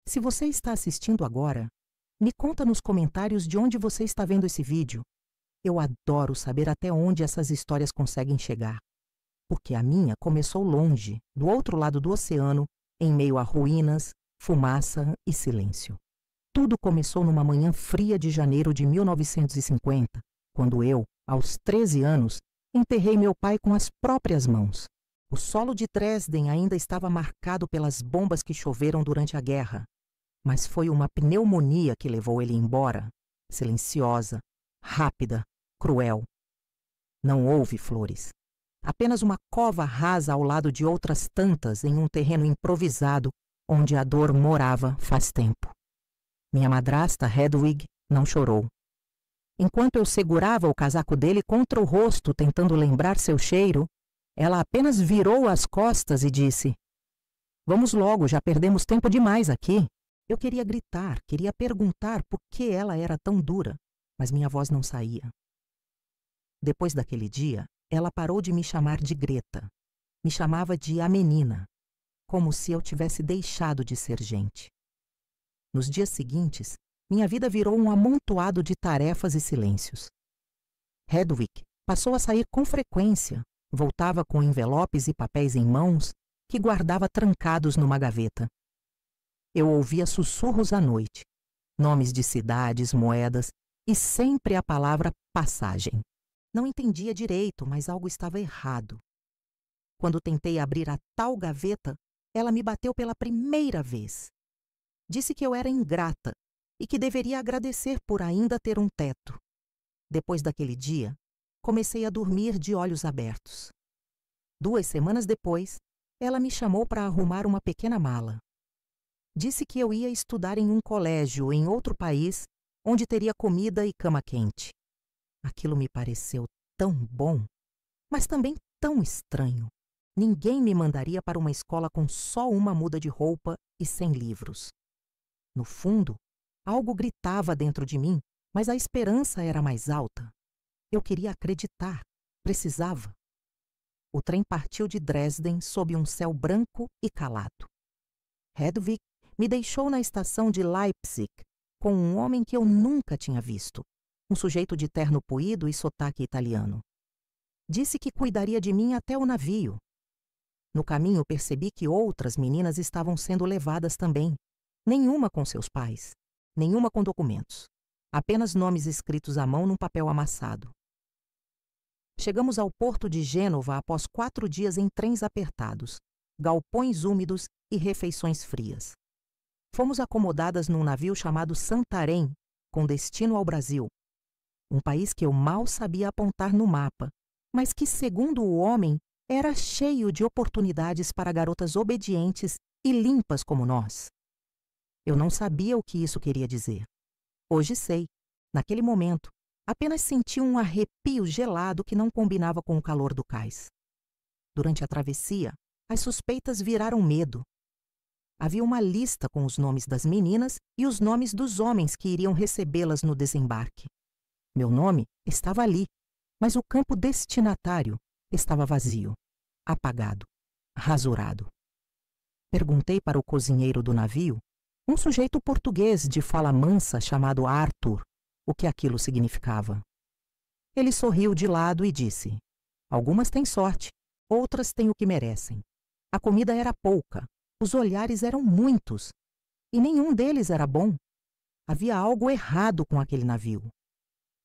Se você está assistindo agora, me conta nos comentários de onde você está vendo esse vídeo. Eu adoro saber até onde essas histórias conseguem chegar. Porque a minha começou longe, do outro lado do oceano, em meio a ruínas, fumaça e silêncio. Tudo começou numa manhã fria de janeiro de 1950, quando eu, aos 13 anos, enterrei meu pai com as próprias mãos. O solo de Dresden ainda estava marcado pelas bombas que choveram durante a guerra, mas foi uma pneumonia que levou ele embora, silenciosa, rápida, cruel. Não houve flores. Apenas uma cova rasa ao lado de outras tantas em um terreno improvisado onde a dor morava faz tempo. Minha madrasta, Hedwig, não chorou. Enquanto eu segurava o casaco dele contra o rosto tentando lembrar seu cheiro, ela apenas virou as costas e disse: "Vamos logo, já perdemos tempo demais aqui." Eu queria gritar, queria perguntar por que ela era tão dura, mas minha voz não saía. Depois daquele dia, ela parou de me chamar de Greta. Me chamava de a menina, como se eu tivesse deixado de ser gente. Nos dias seguintes, minha vida virou um amontoado de tarefas e silêncios. Hedwig passou a sair com frequência, voltava com envelopes e papéis em mãos que guardava trancados numa gaveta. Eu ouvia sussurros à noite, nomes de cidades, moedas e sempre a palavra passagem. Não entendia direito, mas algo estava errado. Quando tentei abrir a tal gaveta, ela me bateu pela primeira vez. Disse que eu era ingrata e que deveria agradecer por ainda ter um teto. Depois daquele dia, comecei a dormir de olhos abertos. 2 semanas depois, ela me chamou para arrumar uma pequena mala. Disse que eu ia estudar em um colégio em outro país, onde teria comida e cama quente. Aquilo me pareceu tão bom, mas também tão estranho. Ninguém me mandaria para uma escola com só uma muda de roupa e sem livros. No fundo, algo gritava dentro de mim, mas a esperança era mais alta. Eu queria acreditar, precisava. O trem partiu de Dresden sob um céu branco e calado. Hedwig me deixou na estação de Leipzig com um homem que eu nunca tinha visto, um sujeito de terno puído e sotaque italiano. Disse que cuidaria de mim até o navio. No caminho percebi que outras meninas estavam sendo levadas também, nenhuma com seus pais, nenhuma com documentos, apenas nomes escritos à mão num papel amassado. Chegamos ao porto de Gênova após 4 dias em trens apertados, galpões úmidos e refeições frias. Fomos acomodadas num navio chamado Santarém, com destino ao Brasil, um país que eu mal sabia apontar no mapa, mas que, segundo o homem, era cheio de oportunidades para garotas obedientes e limpas como nós. Eu não sabia o que isso queria dizer. Hoje sei. Naquele momento, apenas senti um arrepio gelado que não combinava com o calor do cais. Durante a travessia, as suspeitas viraram medo. Havia uma lista com os nomes das meninas e os nomes dos homens que iriam recebê-las no desembarque. Meu nome estava ali, mas o campo destinatário estava vazio, apagado, rasurado. Perguntei para o cozinheiro do navio, um sujeito português de fala mansa chamado Arthur, o que aquilo significava. Ele sorriu de lado e disse: "Algumas têm sorte, outras têm o que merecem. A comida era pouca, os olhares eram muitos, e nenhum deles era bom. Havia algo errado com aquele navio.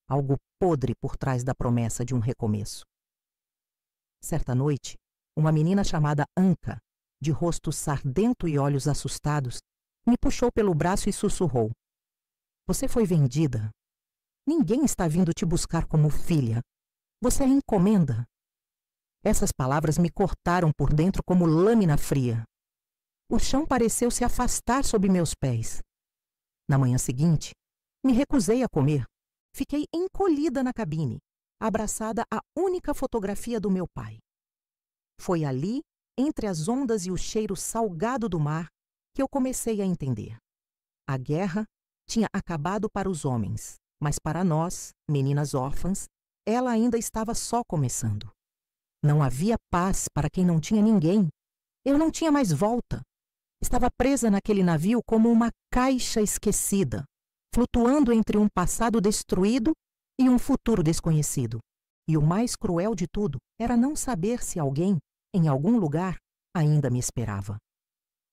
Algo podre por trás da promessa de um recomeço." Certa noite, uma menina chamada Anka, de rosto sardento e olhos assustados, me puxou pelo braço e sussurrou: "Você foi vendida. Ninguém está vindo te buscar como filha. Você é encomenda." Essas palavras me cortaram por dentro como lâmina fria. O chão pareceu se afastar sob meus pés. Na manhã seguinte, me recusei a comer. Fiquei encolhida na cabine, abraçada à única fotografia do meu pai. Foi ali, entre as ondas e o cheiro salgado do mar, que eu comecei a entender. A guerra tinha acabado para os homens, mas para nós, meninas órfãs, ela ainda estava só começando. Não havia paz para quem não tinha ninguém. Eu não tinha mais volta. Estava presa naquele navio como uma caixa esquecida, flutuando entre um passado destruído e um futuro desconhecido. E o mais cruel de tudo era não saber se alguém, em algum lugar, ainda me esperava.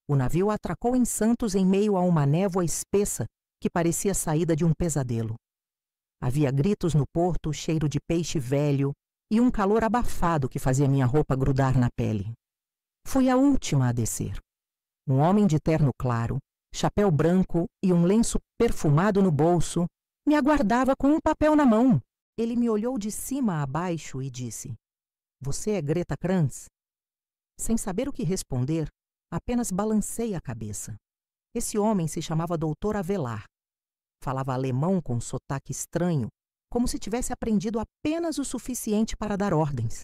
O navio atracou em Santos em meio a uma névoa espessa que parecia saída de um pesadelo. Havia gritos no porto, cheiro de peixe velho e um calor abafado que fazia minha roupa grudar na pele. Fui a última a descer. Um homem de terno claro, chapéu branco e um lenço perfumado no bolso me aguardava com um papel na mão. Ele me olhou de cima a baixo e disse: "Você é Greta Kranz?" Sem saber o que responder, apenas balancei a cabeça. Esse homem se chamava Dr. Avelar. Falava alemão com um sotaque estranho, como se tivesse aprendido apenas o suficiente para dar ordens.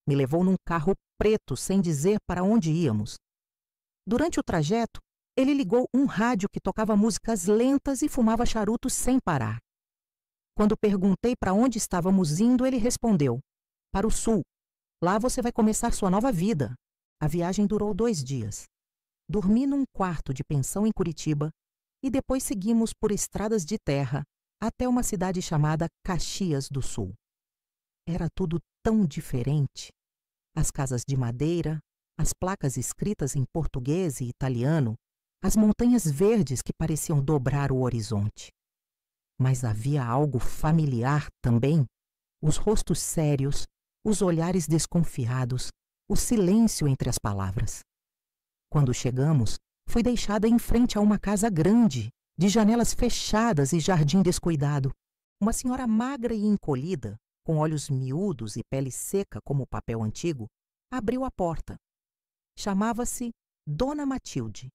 Me levou num carro preto sem dizer para onde íamos. Durante o trajeto, ele ligou um rádio que tocava músicas lentas e fumava charutos sem parar. Quando perguntei para onde estávamos indo, ele respondeu: "Para o sul. Lá você vai começar sua nova vida." A viagem durou 2 dias. Dormi num quarto de pensão em Curitiba e depois seguimos por estradas de terra até uma cidade chamada Caxias do Sul. Era tudo tão diferente. As casas de madeira, as placas escritas em português e italiano, as montanhas verdes que pareciam dobrar o horizonte. Mas havia algo familiar também. Os rostos sérios, os olhares desconfiados, o silêncio entre as palavras. Quando chegamos, fui deixada em frente a uma casa grande, de janelas fechadas e jardim descuidado. Uma senhora magra e encolhida, com olhos miúdos e pele seca como o papel antigo, abriu a porta. Chamava-se Dona Matilde.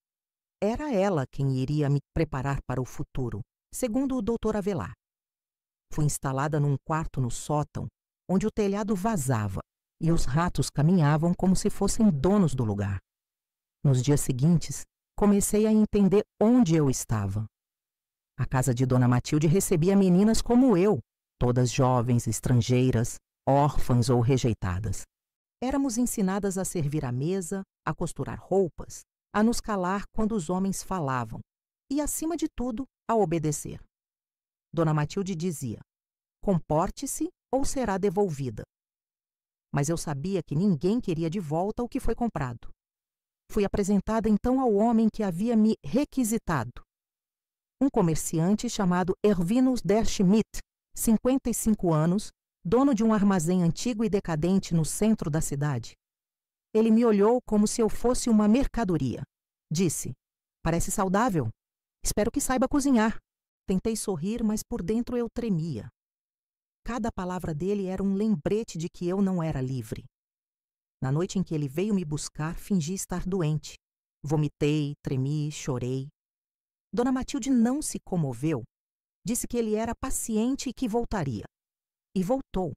Era ela quem iria me preparar para o futuro, segundo o Dr. Avelar. Fui instalada num quarto no sótão, onde o telhado vazava e os ratos caminhavam como se fossem donos do lugar. Nos dias seguintes, comecei a entender onde eu estava. A casa de Dona Matilde recebia meninas como eu, todas jovens, estrangeiras, órfãs ou rejeitadas. Éramos ensinadas a servir à mesa, a costurar roupas, a nos calar quando os homens falavam e, acima de tudo, a obedecer. Dona Matilde dizia: "Comporte-se ou será devolvida." Mas eu sabia que ninguém queria de volta o que foi comprado. Fui apresentada então ao homem que havia me requisitado. Um comerciante chamado Ervinus der Schmidt, 55 anos, dono de um armazém antigo e decadente no centro da cidade. Ele me olhou como se eu fosse uma mercadoria. Disse: "Parece saudável. Espero que saiba cozinhar." Tentei sorrir, mas por dentro eu tremia. Cada palavra dele era um lembrete de que eu não era livre. Na noite em que ele veio me buscar, fingi estar doente. Vomitei, tremi, chorei. Dona Matilde não se comoveu. Disse que ele era paciente e que voltaria. E voltou.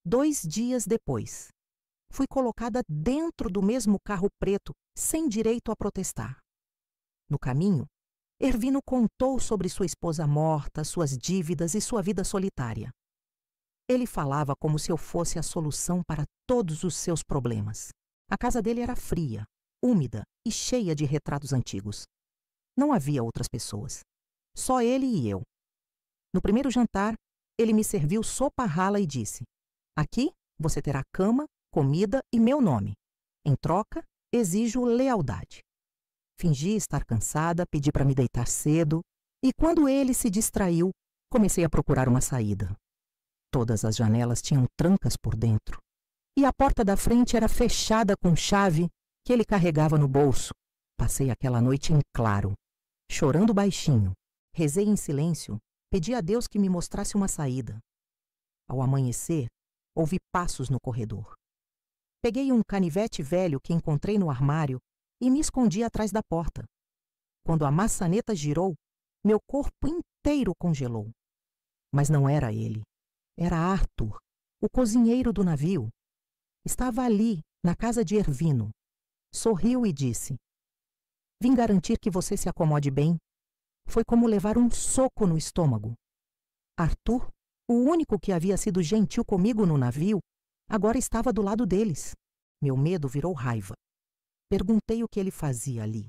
2 dias depois, fui colocada dentro do mesmo carro preto, sem direito a protestar. No caminho, Ervino contou sobre sua esposa morta, suas dívidas e sua vida solitária. Ele falava como se eu fosse a solução para todos os seus problemas. A casa dele era fria, úmida e cheia de retratos antigos. Não havia outras pessoas. Só ele e eu. No primeiro jantar, ele me serviu sopa rala e disse: "Aqui você terá cama, comida e meu nome. Em troca, exijo lealdade." Fingi estar cansada, pedi para me deitar cedo e, quando ele se distraiu, comecei a procurar uma saída. Todas as janelas tinham trancas por dentro e a porta da frente era fechada com chave que ele carregava no bolso. Passei aquela noite em claro, chorando baixinho. Rezei em silêncio, pedi a Deus que me mostrasse uma saída. Ao amanhecer, ouvi passos no corredor. Peguei um canivete velho que encontrei no armário e me escondi atrás da porta. Quando a maçaneta girou, meu corpo inteiro congelou. Mas não era ele. Era Arthur, o cozinheiro do navio. Estava ali, na casa de Ervino. Sorriu e disse: "Vim garantir que você se acomode bem." Foi como levar um soco no estômago. Arthur, o único que havia sido gentil comigo no navio, agora estava do lado deles. Meu medo virou raiva. Perguntei o que ele fazia ali.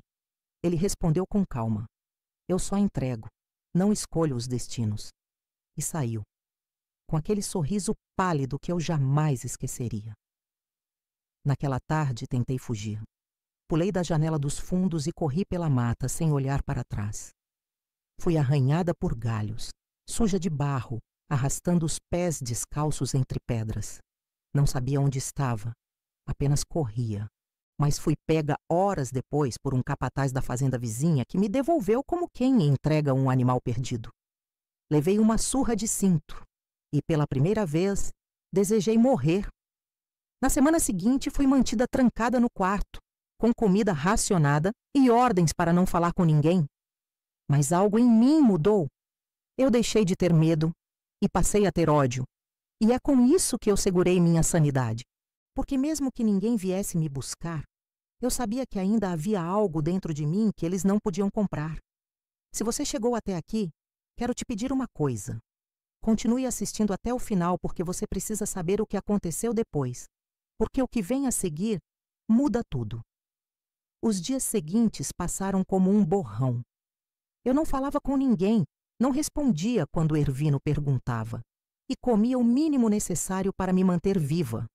Ele respondeu com calma: eu só entrego, não escolho os destinos. E saiu, com aquele sorriso pálido que eu jamais esqueceria. Naquela tarde tentei fugir. Pulei da janela dos fundos e corri pela mata sem olhar para trás. Fui arranhada por galhos, suja de barro, arrastando os pés descalços entre pedras. Não sabia onde estava, apenas corria. Mas fui pega horas depois por um capataz da fazenda vizinha que me devolveu como quem entrega um animal perdido. Levei uma surra de cinto e, pela primeira vez, desejei morrer. Na semana seguinte, fui mantida trancada no quarto, com comida racionada e ordens para não falar com ninguém. Mas algo em mim mudou. Eu deixei de ter medo e passei a ter ódio. E é com isso que eu segurei minha sanidade. Porque mesmo que ninguém viesse me buscar, eu sabia que ainda havia algo dentro de mim que eles não podiam comprar. Se você chegou até aqui, quero te pedir uma coisa. Continue assistindo até o final porque você precisa saber o que aconteceu depois. Porque o que vem a seguir muda tudo. Os dias seguintes passaram como um borrão. Eu não falava com ninguém, não respondia quando Ervino perguntava, e comia o mínimo necessário para me manter viva.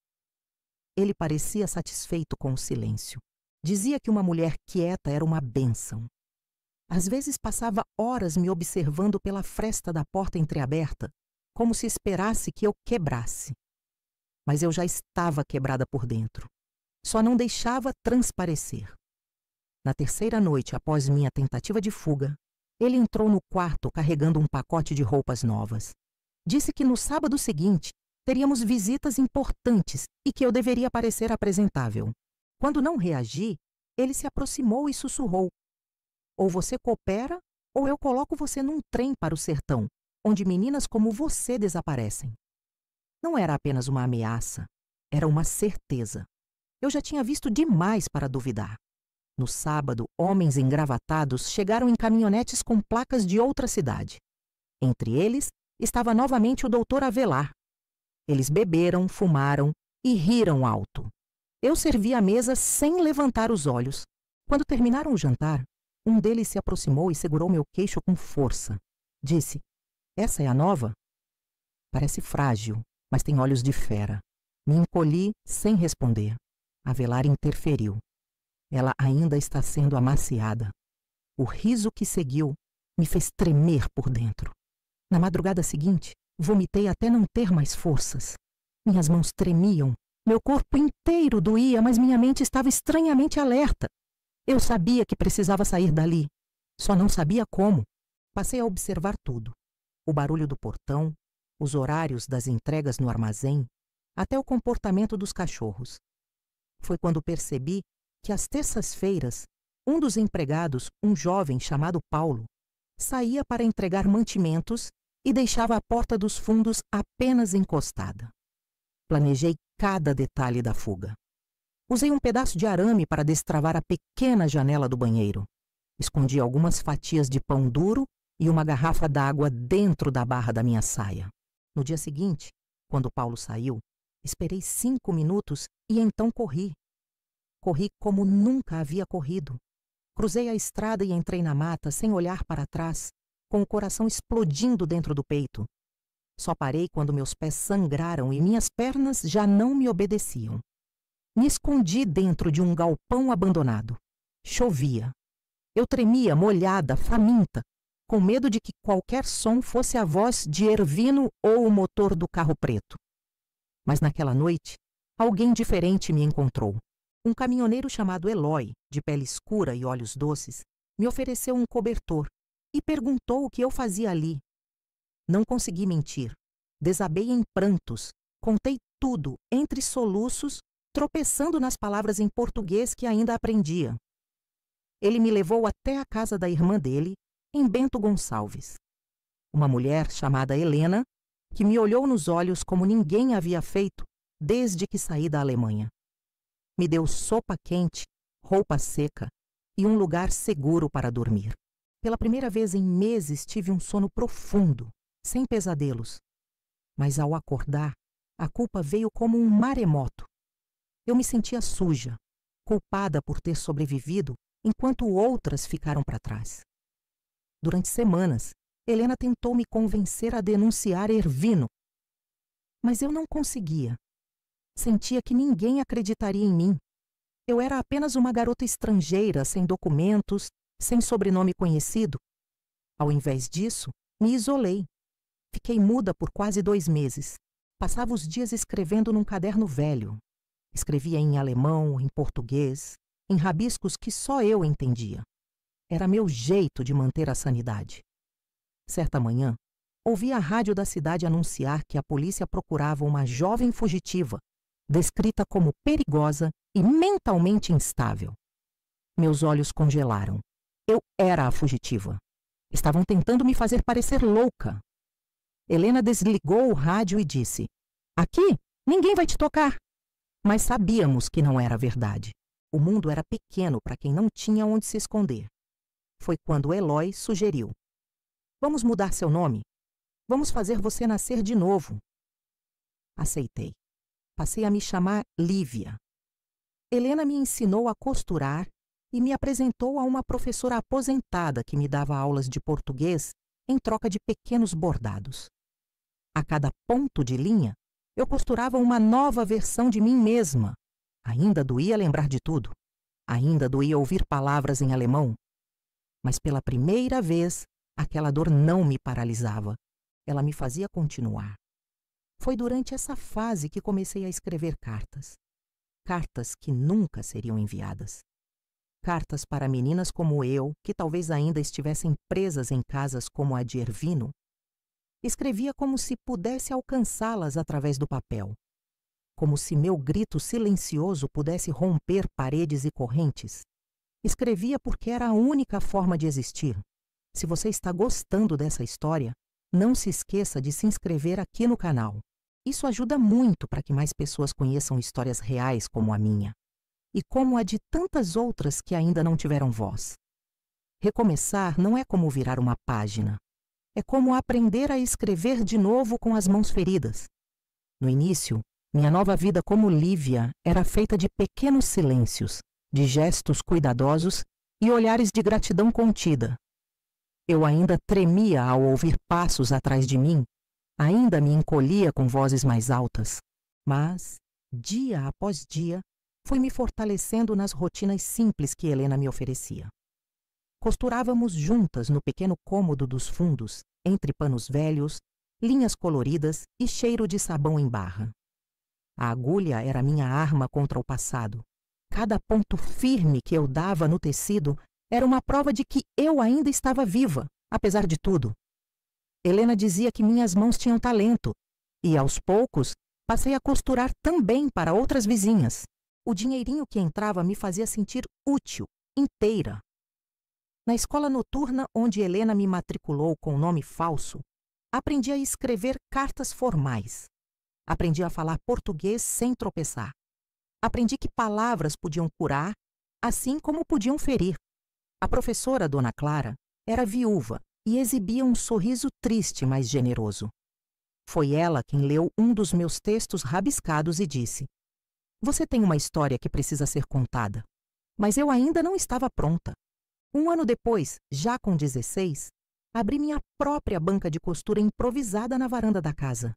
Ele parecia satisfeito com o silêncio. Dizia que uma mulher quieta era uma bênção. Às vezes passava horas me observando pela fresta da porta entreaberta, como se esperasse que eu quebrasse. Mas eu já estava quebrada por dentro. Só não deixava transparecer. Na terceira noite após minha tentativa de fuga, ele entrou no quarto carregando um pacote de roupas novas. Disse que no sábado seguinte teríamos visitas importantes e que eu deveria parecer apresentável. Quando não reagi, ele se aproximou e sussurrou: ou você coopera, ou eu coloco você num trem para o sertão, onde meninas como você desaparecem. Não era apenas uma ameaça, era uma certeza. Eu já tinha visto demais para duvidar. No sábado, homens engravatados chegaram em caminhonetes com placas de outra cidade. Entre eles estava novamente o doutor Avelar. Eles beberam, fumaram e riram alto. Eu servi a mesa sem levantar os olhos. Quando terminaram o jantar, um deles se aproximou e segurou meu queixo com força. Disse: essa é a nova? Parece frágil, mas tem olhos de fera. Me encolhi sem responder. Avelar interferiu. Ela ainda está sendo amaciada. O riso que seguiu me fez tremer por dentro. Na madrugada seguinte, vomitei até não ter mais forças. Minhas mãos tremiam, meu corpo inteiro doía, mas minha mente estava estranhamente alerta. Eu sabia que precisava sair dali, só não sabia como. Passei a observar tudo. O barulho do portão, os horários das entregas no armazém, até o comportamento dos cachorros. Foi quando percebi que às terças-feiras, um dos empregados, um jovem chamado Paulo, saía para entregar mantimentos e deixava a porta dos fundos apenas encostada. Planejei cada detalhe da fuga. Usei um pedaço de arame para destravar a pequena janela do banheiro. Escondi algumas fatias de pão duro e uma garrafa d'água dentro da barra da minha saia. No dia seguinte, quando Paulo saiu, esperei 5 minutos e então corri. Corri como nunca havia corrido. Cruzei a estrada e entrei na mata sem olhar para trás, com o coração explodindo dentro do peito. Só parei quando meus pés sangraram e minhas pernas já não me obedeciam. Me escondi dentro de um galpão abandonado. Chovia. Eu tremia, molhada, faminta, com medo de que qualquer som fosse a voz de Ervino ou o motor do carro preto. Mas naquela noite, alguém diferente me encontrou. Um caminhoneiro chamado Eloy, de pele escura e olhos doces, me ofereceu um cobertor e perguntou o que eu fazia ali. Não consegui mentir. Desabei em prantos. Contei tudo, entre soluços, tropeçando nas palavras em português que ainda aprendia. Ele me levou até a casa da irmã dele, em Bento Gonçalves. Uma mulher chamada Helena, que me olhou nos olhos como ninguém havia feito desde que saí da Alemanha. Me deu sopa quente, roupa seca e um lugar seguro para dormir. Pela primeira vez em meses tive um sono profundo, sem pesadelos. Mas ao acordar, a culpa veio como um maremoto. Eu me sentia suja. culpada por ter sobrevivido enquanto outras ficaram para trás. Durante semanas, Helena tentou me convencer a denunciar Ervino, mas eu não conseguia. Sentia que ninguém acreditaria em mim. Eu era apenas uma garota estrangeira, sem documentos, sem sobrenome conhecido. Ao invés disso, me isolei. Fiquei muda por quase 2 meses. Passava os dias escrevendo num caderno velho. Escrevia em alemão, em português, em rabiscos que só eu entendia. Era meu jeito de manter a sanidade. Certa manhã, ouvi a rádio da cidade anunciar que a polícia procurava uma jovem fugitiva, descrita como perigosa e mentalmente instável. Meus olhos congelaram. Eu era a fugitiva. Estavam tentando me fazer parecer louca. Helena desligou o rádio e disse: "Aqui, ninguém vai te tocar." Mas sabíamos que não era verdade. O mundo era pequeno para quem não tinha onde se esconder. Foi quando Eloy sugeriu: "Vamos mudar seu nome? Vamos fazer você nascer de novo." Aceitei. Passei a me chamar Lívia. Helena me ensinou a costurar e me apresentou a uma professora aposentada que me dava aulas de português em troca de pequenos bordados. A cada ponto de linha, eu costurava uma nova versão de mim mesma. Ainda doía lembrar de tudo. Ainda doía ouvir palavras em alemão. Mas pela primeira vez, aquela dor não me paralisava. Ela me fazia continuar. Foi durante essa fase que comecei a escrever cartas. Cartas que nunca seriam enviadas. Cartas para meninas como eu, que talvez ainda estivessem presas em casas como a de Ervino. Escrevia como se pudesse alcançá-las através do papel. Como se meu grito silencioso pudesse romper paredes e correntes. Escrevia porque era a única forma de existir. Se você está gostando dessa história, não se esqueça de se inscrever aqui no canal. Isso ajuda muito para que mais pessoas conheçam histórias reais como a minha. E como a de tantas outras que ainda não tiveram voz. Recomeçar não é como virar uma página. É como aprender a escrever de novo com as mãos feridas. No início, minha nova vida como Lívia era feita de pequenos silêncios, de gestos cuidadosos e olhares de gratidão contida. Eu ainda tremia ao ouvir passos atrás de mim, ainda me encolhia com vozes mais altas, mas, dia após dia, fui me fortalecendo nas rotinas simples que Helena me oferecia. Costurávamos juntas no pequeno cômodo dos fundos, entre panos velhos, linhas coloridas e cheiro de sabão em barra. A agulha era minha arma contra o passado. Cada ponto firme que eu dava no tecido era uma prova de que eu ainda estava viva, apesar de tudo. Helena dizia que minhas mãos tinham talento, e aos poucos passei a costurar também para outras vizinhas. O dinheirinho que entrava me fazia sentir útil, inteira. Na escola noturna onde Helena me matriculou com nome falso, aprendi a escrever cartas formais. Aprendi a falar português sem tropeçar. Aprendi que palavras podiam curar, assim como podiam ferir. A professora, Dona Clara, era viúva e exibia um sorriso triste, mas generoso. Foi ela quem leu um dos meus textos rabiscados e disse: "Você tem uma história que precisa ser contada." Mas eu ainda não estava pronta. 1 ano depois, já com 16, abri minha própria banca de costura improvisada na varanda da casa.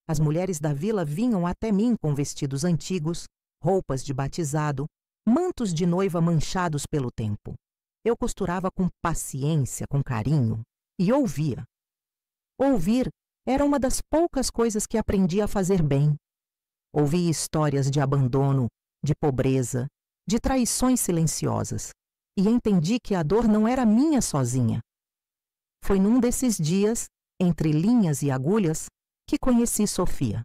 As mulheres da vila vinham até mim com vestidos antigos, roupas de batizado, mantos de noiva manchados pelo tempo. Eu costurava com paciência, com carinho, e ouvia. Ouvir era uma das poucas coisas que aprendi a fazer bem. Ouvi histórias de abandono, de pobreza, de traições silenciosas, e entendi que a dor não era minha sozinha. Foi num desses dias, entre linhas e agulhas, que conheci Sofia,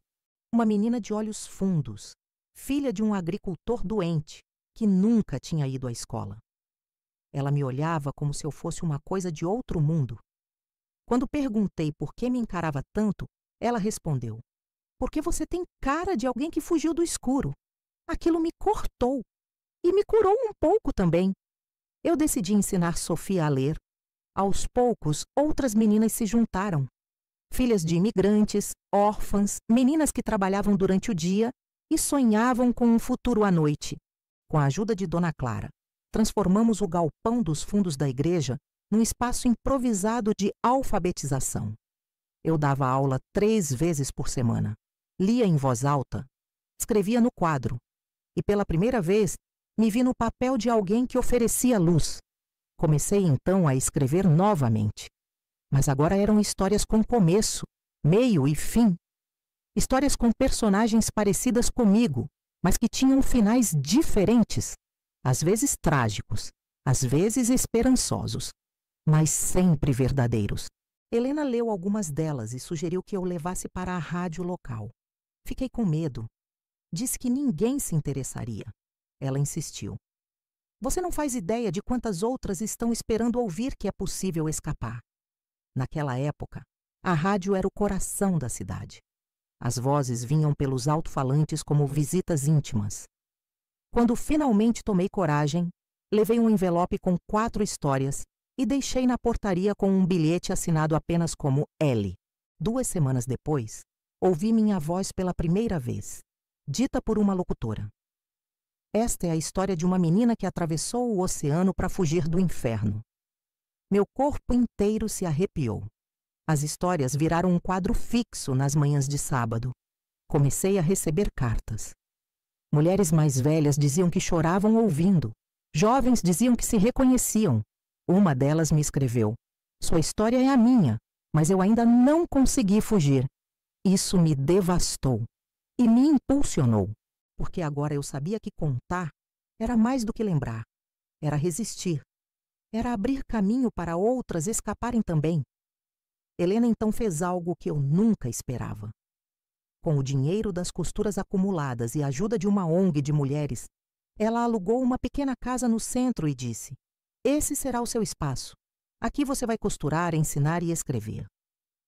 uma menina de olhos fundos, filha de um agricultor doente, que nunca tinha ido à escola. Ela me olhava como se eu fosse uma coisa de outro mundo. Quando perguntei por que me encarava tanto, ela respondeu: "Porque você tem cara de alguém que fugiu do escuro." Aquilo me cortou e me curou um pouco também. Eu decidi ensinar Sofia a ler. Aos poucos, outras meninas se juntaram. Filhas de imigrantes, órfãs, meninas que trabalhavam durante o dia e sonhavam com um futuro à noite. Com a ajuda de Dona Clara, transformamos o galpão dos fundos da igreja num espaço improvisado de alfabetização. Eu dava aula 3 vezes por semana, lia em voz alta, escrevia no quadro e, pela primeira vez, me vi no papel de alguém que oferecia luz. Comecei então a escrever novamente, mas agora eram histórias com começo, meio e fim. Histórias com personagens parecidas comigo, mas que tinham finais diferentes, às vezes trágicos, às vezes esperançosos, mas sempre verdadeiros. Helena leu algumas delas e sugeriu que eu levasse para a rádio local. Fiquei com medo. Disse que ninguém se interessaria. Ela insistiu. Você não faz ideia de quantas outras estão esperando ouvir que é possível escapar. Naquela época, a rádio era o coração da cidade. As vozes vinham pelos alto-falantes como visitas íntimas. Quando finalmente tomei coragem, levei um envelope com 4 histórias e deixei na portaria com um bilhete assinado apenas como L. 2 semanas depois, ouvi minha voz pela primeira vez, dita por uma locutora. Esta é a história de uma menina que atravessou o oceano para fugir do inferno. Meu corpo inteiro se arrepiou. As histórias viraram um quadro fixo nas manhãs de sábado. Comecei a receber cartas. Mulheres mais velhas diziam que choravam ouvindo. Jovens diziam que se reconheciam. Uma delas me escreveu: sua história é a minha, mas eu ainda não consegui fugir. Isso me devastou e me impulsionou, porque agora eu sabia que contar era mais do que lembrar. Era resistir. Era abrir caminho para outras escaparem também. Helena então fez algo que eu nunca esperava. Com o dinheiro das costuras acumuladas e a ajuda de uma ONG de mulheres, ela alugou uma pequena casa no centro e disse: esse será o seu espaço. Aqui você vai costurar, ensinar e escrever.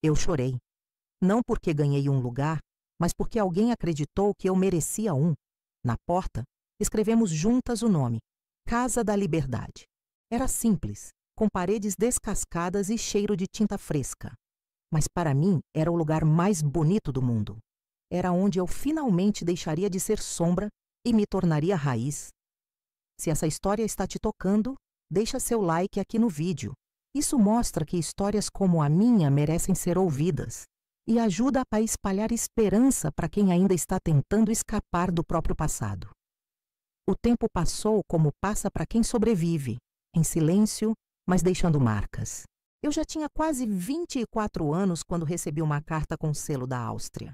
Eu chorei. Não porque ganhei um lugar, mas porque alguém acreditou que eu merecia um. Na porta, escrevemos juntas o nome: Casa da Liberdade. Era simples, com paredes descascadas e cheiro de tinta fresca. Mas para mim era o lugar mais bonito do mundo. Era onde eu finalmente deixaria de ser sombra e me tornaria raiz. Se essa história está te tocando, deixa seu like aqui no vídeo. Isso mostra que histórias como a minha merecem ser ouvidas e ajuda a espalhar esperança para quem ainda está tentando escapar do próprio passado. O tempo passou como passa para quem sobrevive, em silêncio, mas deixando marcas. Eu já tinha quase 24 anos quando recebi uma carta com selo da Áustria.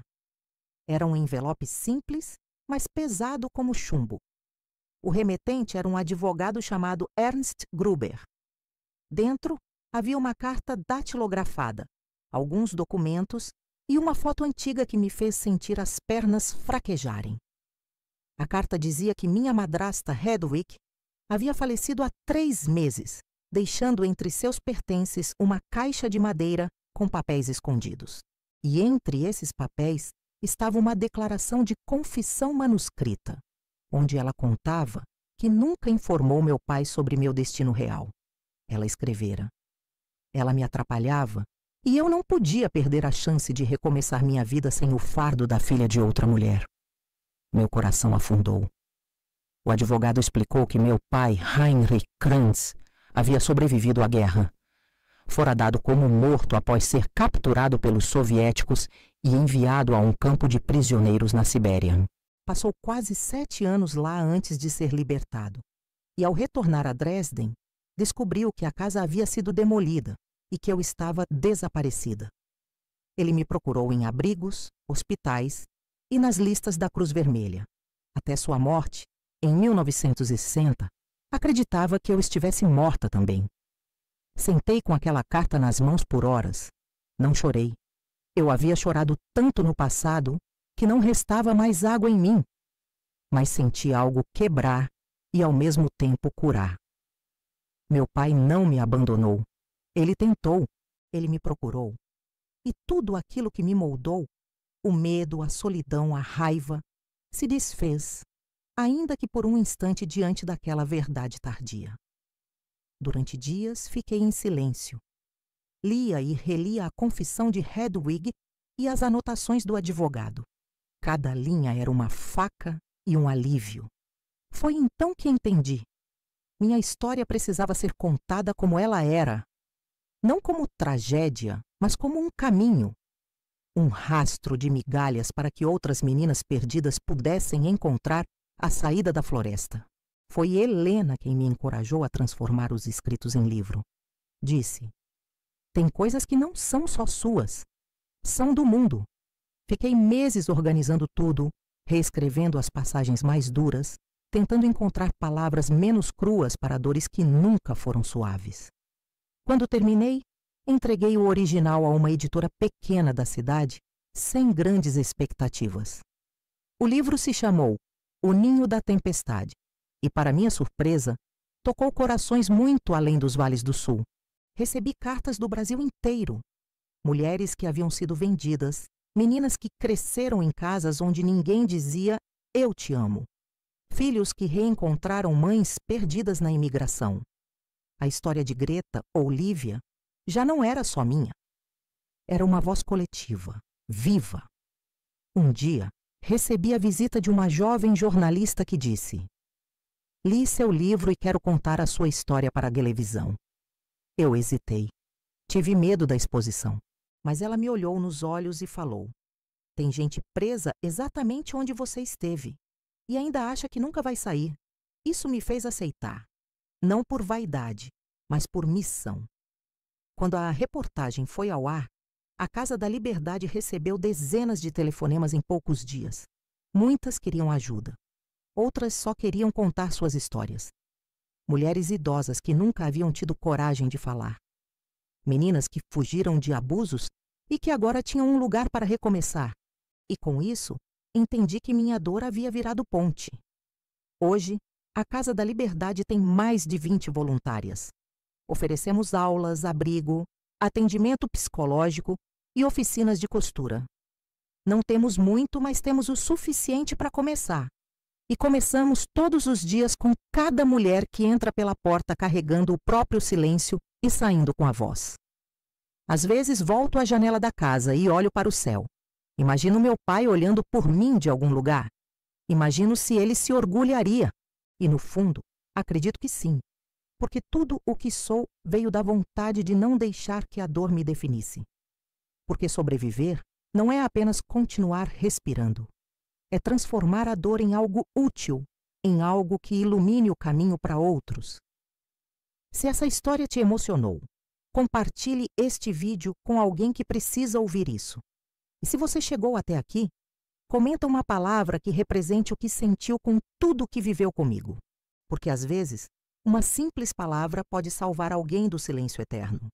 Era um envelope simples, mas pesado como chumbo. O remetente era um advogado chamado Ernst Gruber. Dentro havia uma carta datilografada, alguns documentos e uma foto antiga que me fez sentir as pernas fraquejarem. A carta dizia que minha madrasta Hedwig havia falecido há 3 meses, deixando entre seus pertences uma caixa de madeira com papéis escondidos. E entre esses papéis estava uma declaração de confissão manuscrita, onde ela contava que nunca informou meu pai sobre meu destino real. Ela escrevera: ela me atrapalhava e eu não podia perder a chance de recomeçar minha vida sem o fardo da filha de outra mulher. Meu coração afundou. O advogado explicou que meu pai, Heinrich Kranz, havia sobrevivido à guerra. Fora dado como morto após ser capturado pelos soviéticos e enviado a um campo de prisioneiros na Sibéria. Passou quase 7 anos lá antes de ser libertado. E ao retornar a Dresden, descobriu que a casa havia sido demolida e que eu estava desaparecida. Ele me procurou em abrigos, hospitais e nas listas da Cruz Vermelha. Até sua morte, em 1960, acreditava que eu estivesse morta também. Sentei com aquela carta nas mãos por horas. Não chorei. Eu havia chorado tanto no passado que não restava mais água em mim. Mas senti algo quebrar e ao mesmo tempo curar. Meu pai não me abandonou. Ele tentou. Ele me procurou. E tudo aquilo que me moldou, o medo, a solidão, a raiva, se desfez, ainda que por um instante diante daquela verdade tardia. Durante dias fiquei em silêncio. Lia e relia a confissão de Hedwig e as anotações do advogado. Cada linha era uma faca e um alívio. Foi então que entendi. Minha história precisava ser contada como ela era. Não como tragédia, mas como um caminho. Um rastro de migalhas para que outras meninas perdidas pudessem encontrar a saída da floresta. Foi Helena quem me encorajou a transformar os escritos em livro. Disse: tem coisas que não são só suas, são do mundo. Fiquei meses organizando tudo, reescrevendo as passagens mais duras, tentando encontrar palavras menos cruas para dores que nunca foram suaves. Quando terminei, entreguei o original a uma editora pequena da cidade, sem grandes expectativas. O livro se chamou O Ninho da Tempestade e, para minha surpresa, tocou corações muito além dos vales do sul. Recebi cartas do Brasil inteiro. Mulheres que haviam sido vendidas, meninas que cresceram em casas onde ninguém dizia "eu te amo". Filhos que reencontraram mães perdidas na imigração. A história de Greta ou Lívia já não era só minha. Era uma voz coletiva, viva. Um dia, recebi a visita de uma jovem jornalista que disse: li seu livro e quero contar a sua história para a televisão. Eu hesitei. Tive medo da exposição. Mas ela me olhou nos olhos e falou: tem gente presa exatamente onde você esteve e ainda acha que nunca vai sair. Isso me fez aceitar. Não por vaidade, mas por missão. Quando a reportagem foi ao ar, a Casa da Liberdade recebeu dezenas de telefonemas em poucos dias. Muitas queriam ajuda. Outras só queriam contar suas histórias. Mulheres idosas que nunca haviam tido coragem de falar. Meninas que fugiram de abusos e que agora tinham um lugar para recomeçar. E com isso, entendi que minha dor havia virado ponte. Hoje, a Casa da Liberdade tem mais de 20 voluntárias. Oferecemos aulas, abrigo, atendimento psicológico e oficinas de costura. Não temos muito, mas temos o suficiente para começar. E começamos todos os dias com cada mulher que entra pela porta carregando o próprio silêncio e saindo com a voz. Às vezes volto à janela da casa e olho para o céu. Imagino meu pai olhando por mim de algum lugar. Imagino se ele se orgulharia. E no fundo, acredito que sim. Porque tudo o que sou veio da vontade de não deixar que a dor me definisse. Porque sobreviver não é apenas continuar respirando. É transformar a dor em algo útil, em algo que ilumine o caminho para outros. Se essa história te emocionou, compartilhe este vídeo com alguém que precisa ouvir isso. E se você chegou até aqui, comenta uma palavra que represente o que sentiu com tudo o que viveu comigo. Porque às vezes, uma simples palavra pode salvar alguém do silêncio eterno.